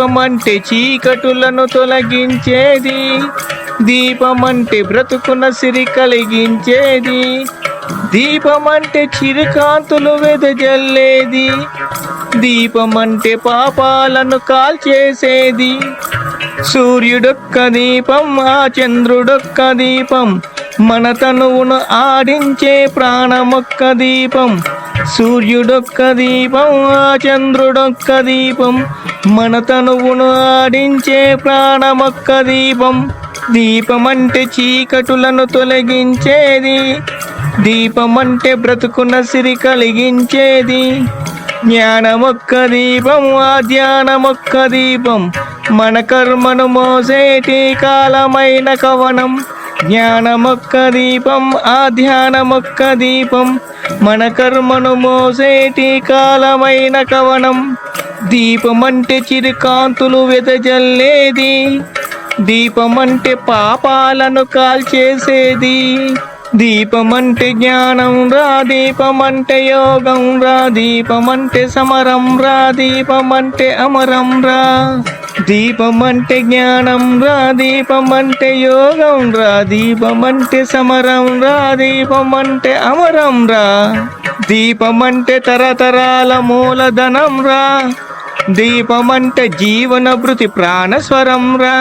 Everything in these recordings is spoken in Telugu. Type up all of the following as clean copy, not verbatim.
దీపమంటే చీకటులను తొలగించేది, దీపమంటే బ్రతుకున సిరి కలిగించేది, దీపమంటే చిరుకాంతులు వెదజల్లేది, దీపమంటే పాపాలను కాల్చేసేది. సూర్యుడొక్క దీపం, ఆ చంద్రుడొక్క దీపం, మన తనువును ఆడించే ప్రాణమొక్క దీపం. సూర్యుడొక్క దీపం, ఆ చంద్రుడొక్క దీపం, మన తనువును ఆడించే ప్రాణమొక్క దీపం. దీపమంటే చీకటులను తొలగించేది, దీపమంటే బ్రతుకున సిరి కలిగించేది. జ్ఞానమొక్క దీపం, ఆ ధ్యానమొక్క దీపం, మన కర్మను మోసేటి కాలమైన కవనం. జ్ఞానమొక్క దీపం, ఆ ధ్యానమొక్క దీపం, మన కర్మను మోసేటి కాలమైన కవనం. దీపమంటే చిరుకాంతులు వెదజల్లేది, దీపమంటే పాపాలను కాల్చేసేది. దీపమంటే జ్ఞానం రా, దీపమంటే యోగం రా, దీపమంటే సమరం రా, దీపమంటే అమరం రా. దీపమంటే జ్ఞానం రా, దీపమంటే యోగం రా, దీపమంటే సమరం రా, దీపమంటే అమరం రా. దీపమంటే తరతరాల మూలధనం రా, దీపమంటే జీవన భృతి ప్రాణస్వరం రా.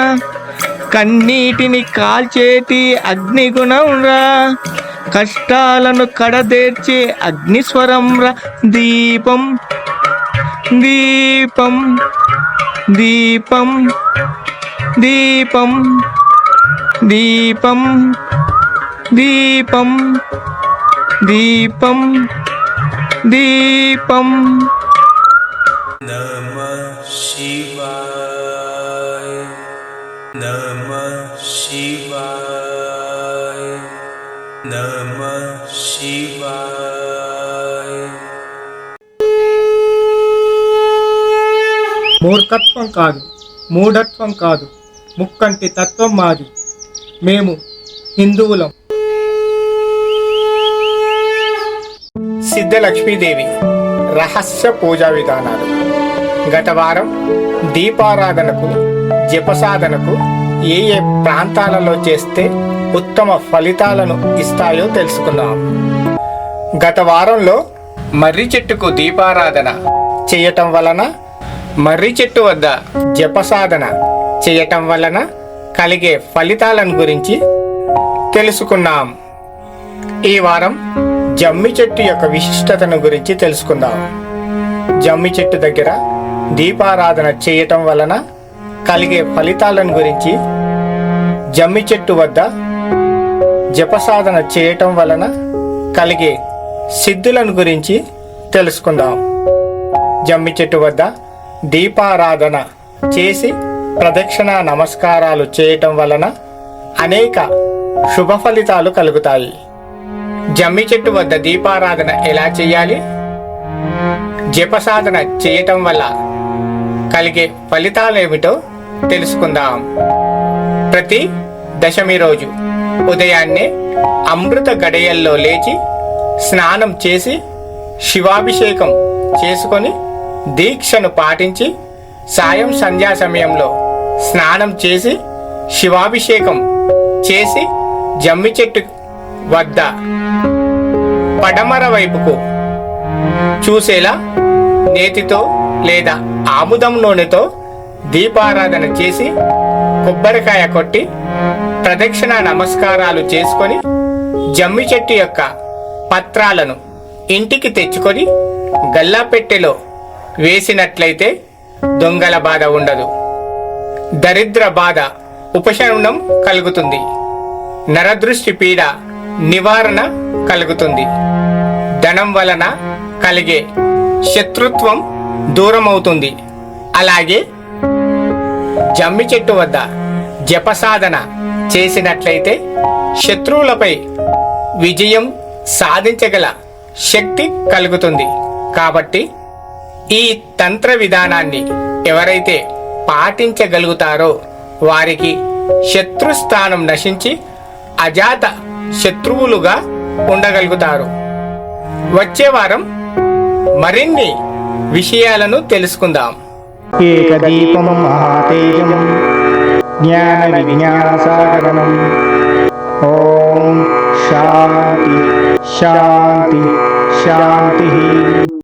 కన్నీటిని కాల్చేటి అగ్నిగుణం రా, కష్టాలను కడదేర్చే అగ్నిస్వరం రా. దీపం దీపం దీపం దీపం దీపం దీపం దీపం దీపం. నమః శివాయ, నమః శివాయ, నమః శివాయ. మూర్ఖత్వం కాదు, మూఢత్వం కాదు, ముక్కంటి తత్వం మాది. మేము హిందువులం. సిద్ధలక్ష్మీదేవి రహస్య పూజా విధానాలు. గత వారం దీపారాధనకు, జపసాధనకు ఏ ఏ ప్రాంతాలలో చేస్తే ఉత్తమ ఫలితాలను ఇస్తాయో తెలుసుకుందాం. గత వారంలో మర్రి చెట్టుకు దీపారాధన చేయటం వలన, మర్రి చెట్టు వద్ద జపసాధన చేయటం వలన కలిగే ఫలితాలను గురించి తెలుసుకున్నాం. ఈ వారం జమ్మి చెట్టు యొక్క విశిష్టతను గురించి తెలుసుకుందాం. జమ్మి చెట్టు దగ్గర దీపారాధన చేయటం వలన కలిగే ఫలితాలను గురించి, జమ్మి చెట్టు వద్ద జపసాధన చేయటం వలన కలిగే సిద్ధులను గురించి తెలుసుకుందాం. జమ్మి చెట్టు వద్ద దీపారాధన చేసి ప్రదక్షిణ నమస్కారాలు చేయటం వలన అనేక శుభ ఫలితాలు కలుగుతాయి. జమ్మి చెట్టు వద్ద దీపారాధన ఎలా చేయాలి, జపసాధన చేయటం వల్ల కలిగే ఫలితాలేమిటో తెలుసుకుందాం. ప్రతి దశమి రోజు ఉదయాన్నే అమృత గడియల్లో లేచి స్నానం చేసి శివాభిషేకం చేసుకొని దీక్షను పాటించి, సాయం సంధ్యా సమయంలో స్నానం చేసి శివాభిషేకం చేసి జమ్మి చెట్టు వద్ద పడమర వైపుకు చూసేలా నేతితో లేదా ఆముదం నూనెతో దీపారాధన చేసి కొబ్బరికాయ కొట్టి ప్రదక్షిణ నమస్కారాలు చేసుకొని జమ్మి చెట్టు యొక్క పత్రాలను ఇంటికి తెచ్చుకొని గల్లాపెట్టెలో వేసినట్లయితే దొంగల బాధ ఉండదు, దరిద్ర బాధ ఉపశమనం కలుగుతుంది, నరదృష్టి పీడ నివారణ కలుగుతుంది, ధనం వలన కలిగే శత్రుత్వం దూరమవుతుంది. అలాగే జమ్మి చెట్టు వద్ద జపసాధన చేసినట్లయితే శత్రువులపై విజయం సాధించగల శక్తి కలుగుతుంది. కాబట్టి ఈ తంత్ర విధానాన్ని ఎవరైతే పాటించగలుగుతారో వారికి శత్రుస్థానం నశించి అజాత శత్రువులుగా ఉండగలుగుతారు. వచ్చే వారం మరిన్ని విషయాలను తెలుసుకుందాం. ఏకదీపం మహాతేజం జ్ఞాన విజ్ఞానసాగరం. ఓం శాంతి శాంతి శాంతి.